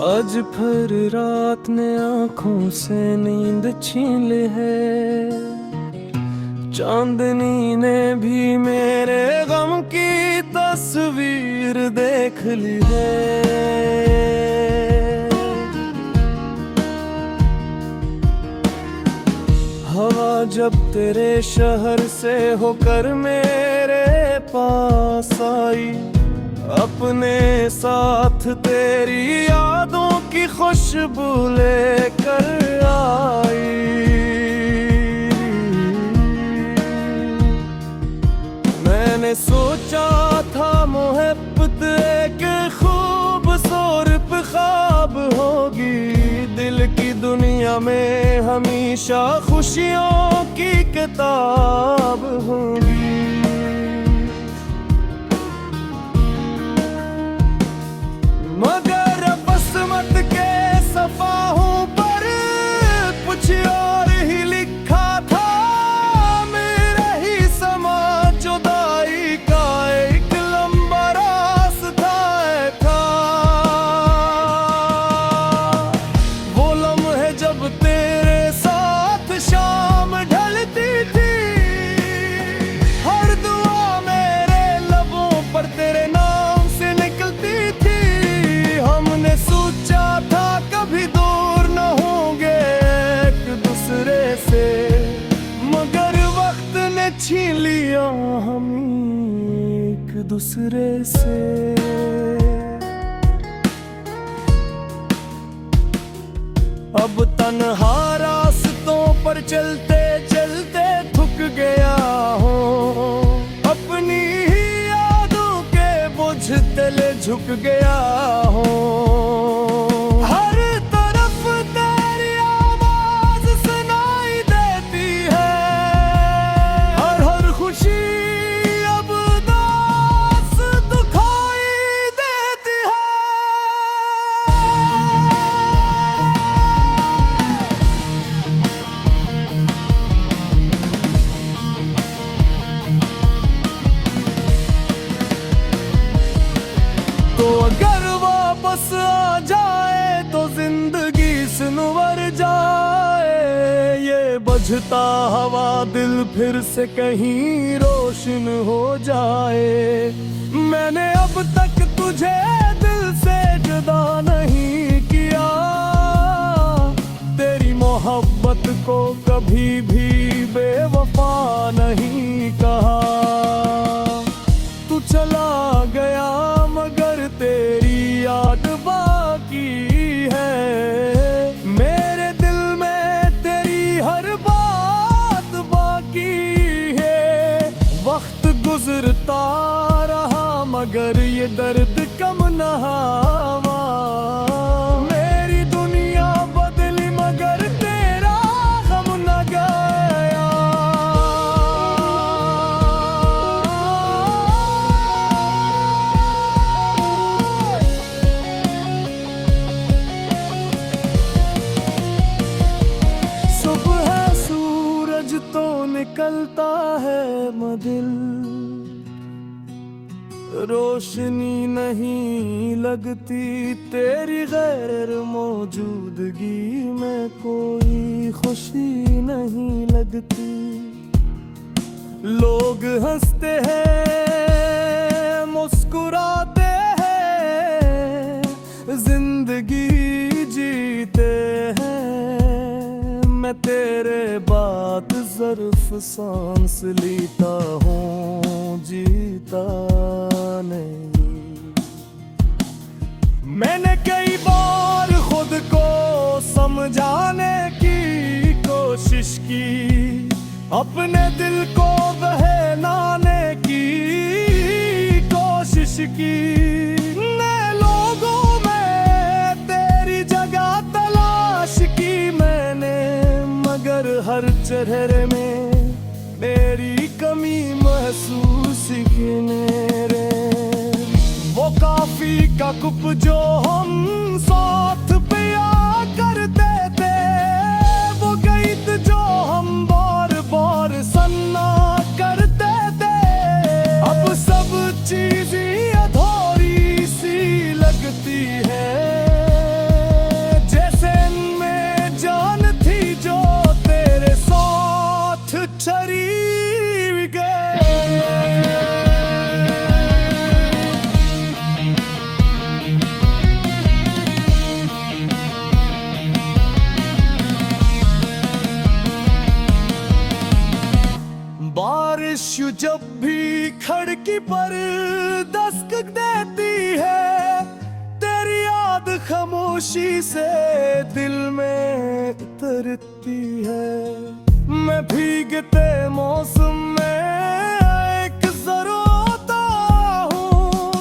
आज फिर रात ने आंखों से नींद छीन ली है। चांदनी ने भी मेरे गम की तस्वीर देख ली है। हवा जब तेरे शहर से होकर मेरे पास आई, अपने साथ तेरी यादों की खुशबू लेकर आई। मैंने सोचा था मोहब्बत एक खूबसूरत ख्वाब होगी, दिल की दुनिया में हमेशा खुशियों की किताब होगी। मगर बसमत के सफ़ाहों पर कुछ और ही लिखा था। मेरा ही समा जुदाई का एक लंबा रास्ता था। वो लम्हे जब तेरे साथ शाम ढलती थी, हर दुआ मेरे लबों पर तेरे नाम से निकलती थी। हमने सोचा था कभी दूर न होंगे एक दूसरे से, मगर वक्त ने छीन लिया हम एक दूसरे से। अब तन्हा रास्तों पर चलते चलते थक गया हूँ, अपनी ही यादों के बोझ तले झुक गया हूँ। हर तरफ तेरी आवाज सुनाई देती है, हर खुशी अब उदास दिखाई देती है। तो अगर वापस आ जाए तो जिंदगी संवर जाए, ये बुझता हवा दिल फिर से कहीं रोशन हो जाए। मैंने अब तक तुझे दिल से जुदा नहीं किया, तेरी मोहब्बत को कभी भी बेवफा नहीं कहा। तू चला गया मगर तेरी याद बाकी है, मेरे दिल में तेरी हर बात बाकी है। वक्त गुजरता रहा मगर ये दर्द कम न हुआ। मेरी दुनिया बदली मगर तेरा गम न गया। सुबह सूरज तो निकलता है मदिल, रोशनी नहीं लगती तेरी गैर मौजूदगी में, कोई खुशी नहीं लगती। लोग हंसते हैं मुस्कुराते हैं, जिंदगी जीते हैं। मैं तेरे बात ज़र्फ सांस लेता हूँ, जीता नहीं। मैंने कई बार खुद को समझाने की कोशिश की, अपने दिल को बहलाने की कोशिश की। नए लोगों में तेरी जगह तलाश की मैंने, मगर हर चेहरे में मेरी कमी महसूस की मेरे। वो काफी का कुप जो हम साथ पिया करते थे, वो गीत जो हम बार बार सुनना करते थे। अब सब चीजें अधूरी सी लगती है। खिड़की पर दस्तक देती है, तेरी याद खामोशी से दिल में उतरती है। मैं भीगते मौसम में एक जरोता हूँ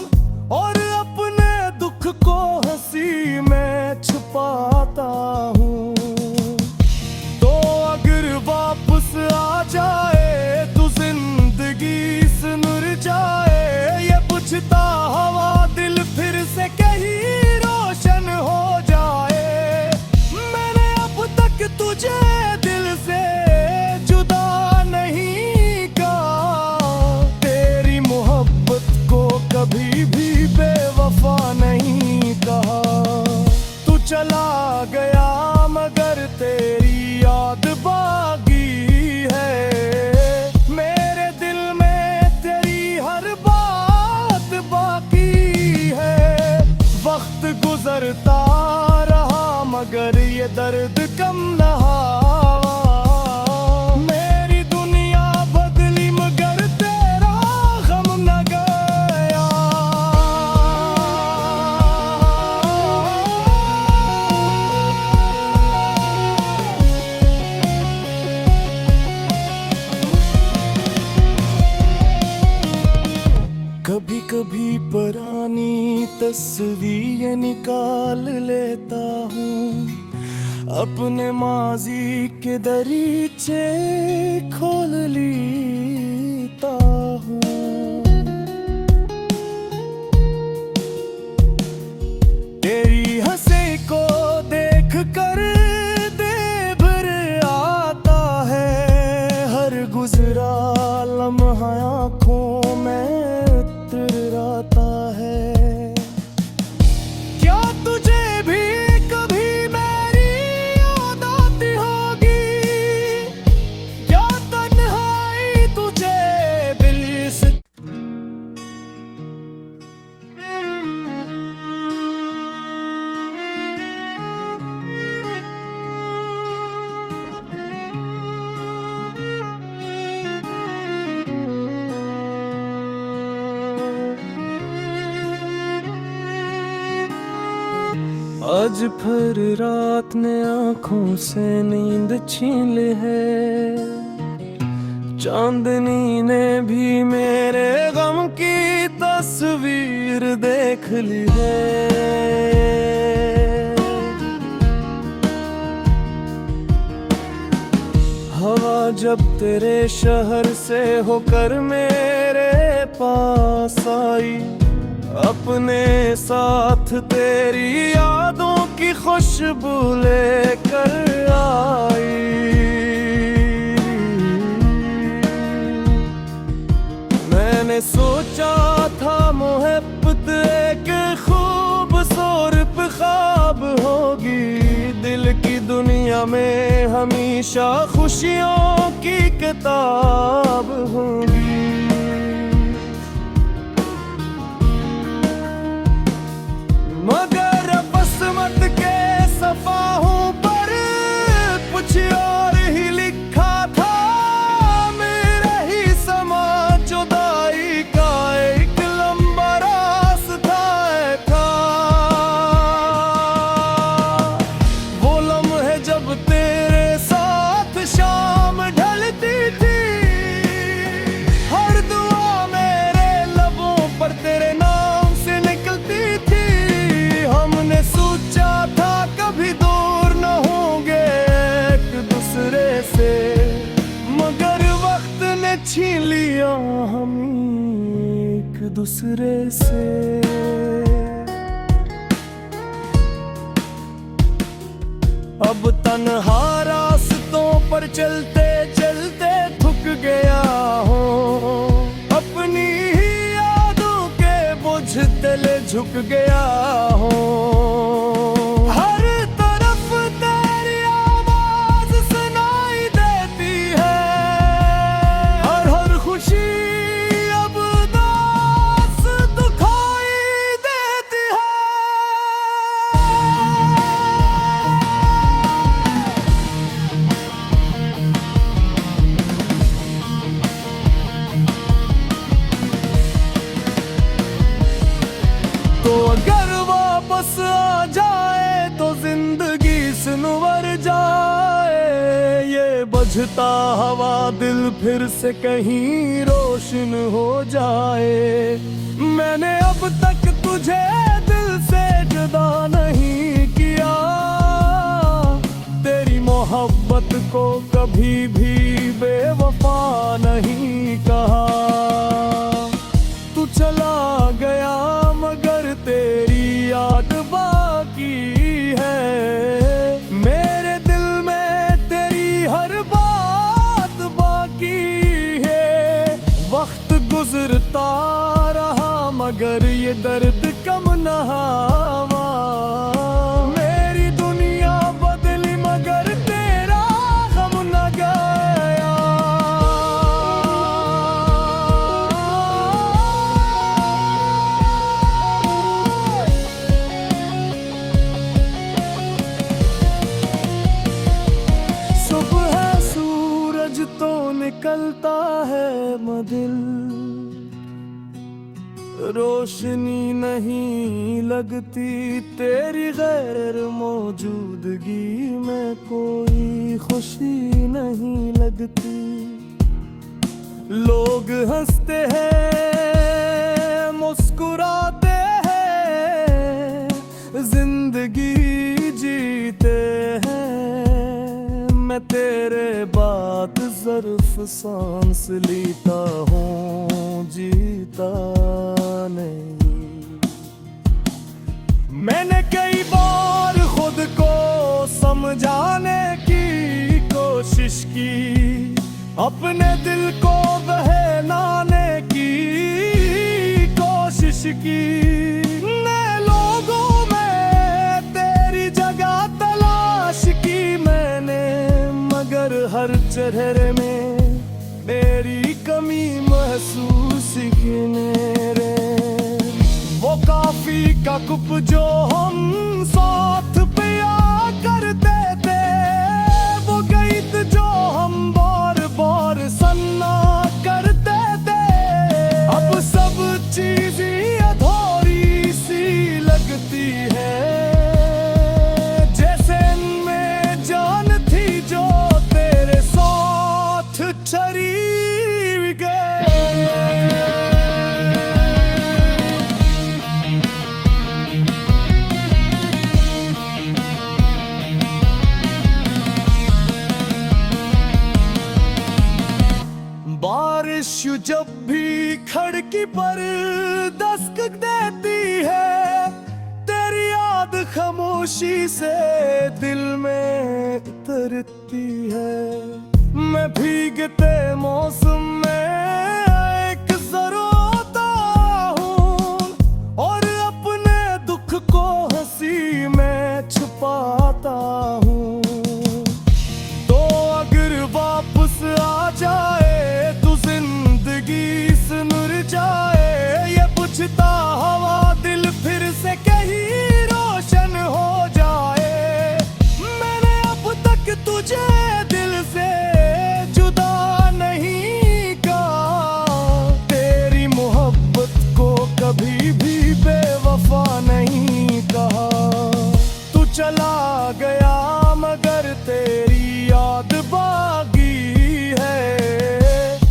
और अपने दुख को हंसी में छुपाता हूँ। तो अगर वापस आ जाए तो जिंदगी सुनर जाए, ये बुझता हवा दिल फिर से कहीं रोशन हो जाए। मैंने अब तक तुझे दिल से जुदा नहीं कहा, तेरी मोहब्बत को कभी भी बेवफा नहीं कहा। तू चला गया मगर तेरी याद बाकी है, मेरे दिल में तेरी हर बात बाकी है। वक्त गुजरता रहा मगर ये दर्द कम न हुआ। मेरी दुनिया बदली मगर तेरा गम न गया। कभी कभी पुरानी तस्वीरें निकाल लेता हूँ, अपने माजी के दरीचे खोल लेता हूँ। तेरी हंसी को देख कर दे भर आता है, हर गुजरा लम्हा आँखों में उतराता है। क्या तुझे भी कभी मेरी याद आती होगी, क्या तन्हाई तुझे दिल से आज फिर रात ने आंखों से नींद छीन ली है, चांदनी ने भी मेरे गम की तस्वीर देख ली है। हवा जब तेरे शहर से होकर मेरे पास आई, अपने साथ तेरी यादों की खुशबू लेकर आई। मैंने सोचा था मोहब्बत एक खूबसूरत ख्वाब होगी, दिल की दुनिया में हमेशा खुशियों की किताब होगी। मगर बसमत के सफाहों पर कुछ और ही लिखा था, मेरा ही समा जुदाई का एक लंबा रास्ता था। वो लम्हे जब तेरे साथ शाम ढलती थी, हर दुआ मेरे लबों पर तेरे नाम से निकलती थी। हमने सोचा था कभी दूर न होंगे एक दूसरे से, मगर वक्त ने छीन लिया हम एक दूसरे से। अब तन्हा रास्तों पर चलते चलते थक गया हूँ, अपनी ही यादों के बोझ तले झुक गया हूँ। हर तरफ तेरी आवाज सुनाई देती है, और हर खुशी अब उदास दिखाई देती है। बुझता हवा दिल फिर से कहीं रोशन हो जाए। मैंने अब तक तुझे दिल से जुदा नहीं किया, तेरी मोहब्बत को कभी भी बेवफा नहीं कहा। तू चला गया मगर तेरी याद बाकी है, मेरे दिल में तेरी हर बात बाकी है। वक्त गुजरता रहा मगर ये दर्द कम न हुआ। मेरी दुनिया बदली मगर तेरा गम न गया। सुबह सूरज तो निकलता है मदिल, रोशनी नहीं लगती तेरी गैर मौजूदगी में, कोई खुशी नहीं लगती। लोग हंसते हैं मुस्कुराते हैं, जिंदगी जीते हैं। मैं तेरे बाद ज़र्फ सांस लेता हूँ, जीता नहीं। मैंने कई बार खुद को समझाने की कोशिश की, अपने दिल को बहलाने की कोशिश की। नए लोगों में तेरी जगह तलाश की मैंने, मगर हर चेहरे में मेरी कमी महसूस की मेरे। वो काफी का कप जो हम साथ पिया करते थे, वो गीत जो हम बार बार सुना करते थे। अब सब चीजें अधूरी सी लगती है, जैसे इनमें जान थी जो तेरे साथ चली गई। बारिश जब भी खिड़की पर दस्तक देती है, तेरी याद खामोशी से दिल में उतरती है। मैं भीगते मौसम में एक ज़रोता हूँ, और अपने दुख को हंसी में छुपाता हूँ। तो अगर वापस आ जाए तो जिंदगी सुनर जाए, ये बुझता हवा दिल फिर से कहीं रोशन हो जाए। मैंने अब तक तुझे दिल से जुदा नहीं कहा, तेरी मोहब्बत को कभी भी बेवफा नहीं कहा। तू चला गया मगर तेरी याद बाकी है,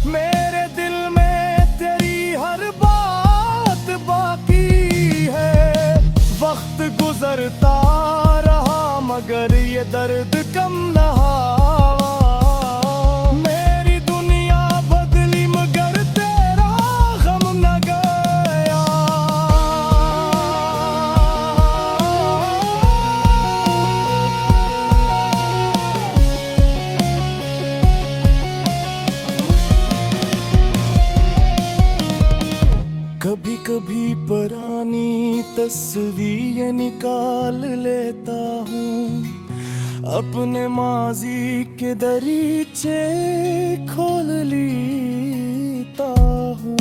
मेरे दिल में तेरी हर बात बाकी है। वक्त गुजरता रहा मगर ये दर्द कम न हुआ। मेरी दुनिया बदली मगर तेरा गम न गया। कभी कभी पुरानी तस्वीरें निकाल लेता हूँ, अपने माजी के दरीचे खोल लेता हूँ।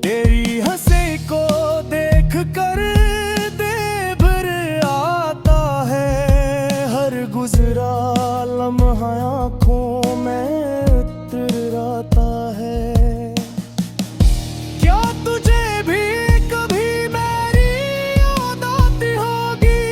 तेरी हंसी को देख कर दे भर आता है, हर गुजरा लम्हा आँखों में उतर आता है। क्या तुझे भी कभी मेरी याद आती होगी,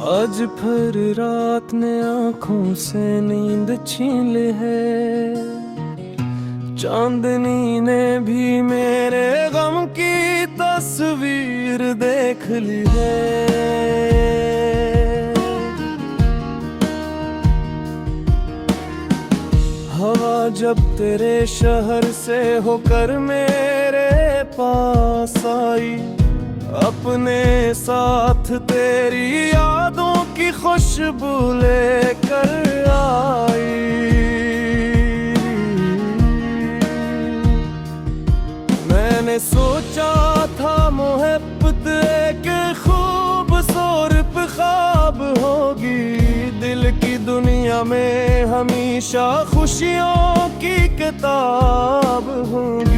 आज फिर रात ने आंखों से नींद छीन ली है, चांदनी ने भी मेरे गम की तस्वीर देख ली है। हवा जब तेरे शहर से होकर मेरे पास आई, अपने साथ तेरी यादों की खुशबू लेकर आई। मैंने सोचा था मोहब्बत एक खूबसूरत ख्वाब होगी, दिल की दुनिया में हमेशा खुशियों की किताब होगी।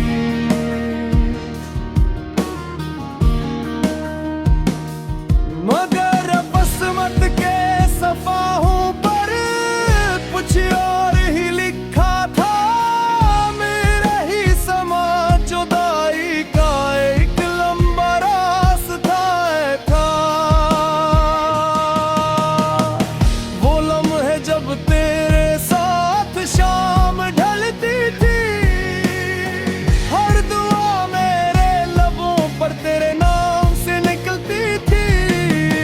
मगर बसमत के सफाहों पर कुछ और ही लिखा था, मेरा ही समा जुदाई का एक लंबा रास्ता था। वो लम्हे जब तेरे साथ शाम ढलती थी, हर दुआ मेरे लबों पर तेरे नाम से निकलती थी।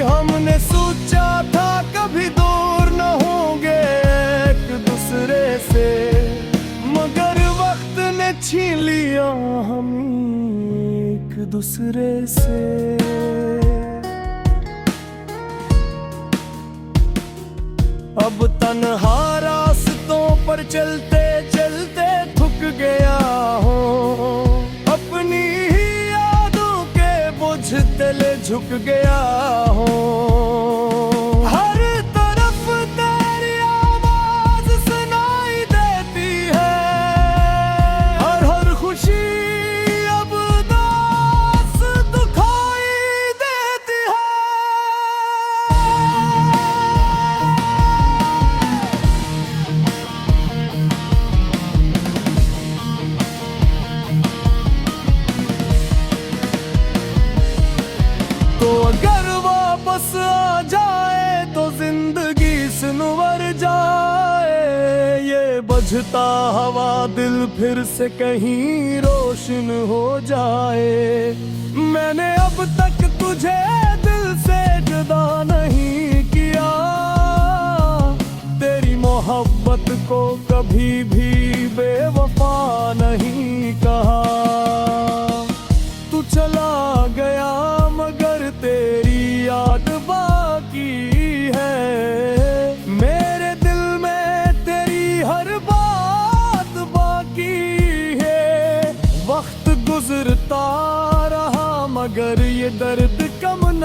हमने सोचा था कभी दूर न होंगे एक दूसरे से, मगर वक्त ने छीन लिया हम एक दूसरे से। अब तन्हा रास्तों पर चलते चलते थक गया हूँ, अपनी ही यादों के बोझ तले झुक गया हूँ। हर तरफ तेरी आवाज सुनाई देती है, हर खुशी अब उदास दुखाई देती है। तो अगर वापस आ जाए तो जिंदगी संवर जाए, ये बुझता हवा दिल फिर से कहीं रोशन हो जाए। मैंने अब तक तुझे दिल से जुदा नहीं किया, तेरी मोहब्बत को कभी भी बेवफा नहीं कहा। तू चला गया मगर तेरी याद बाकी है, मेरे दिल में तेरी हर बात बाकी है। वक्त गुजरता रहा मगर ये दर्द कम न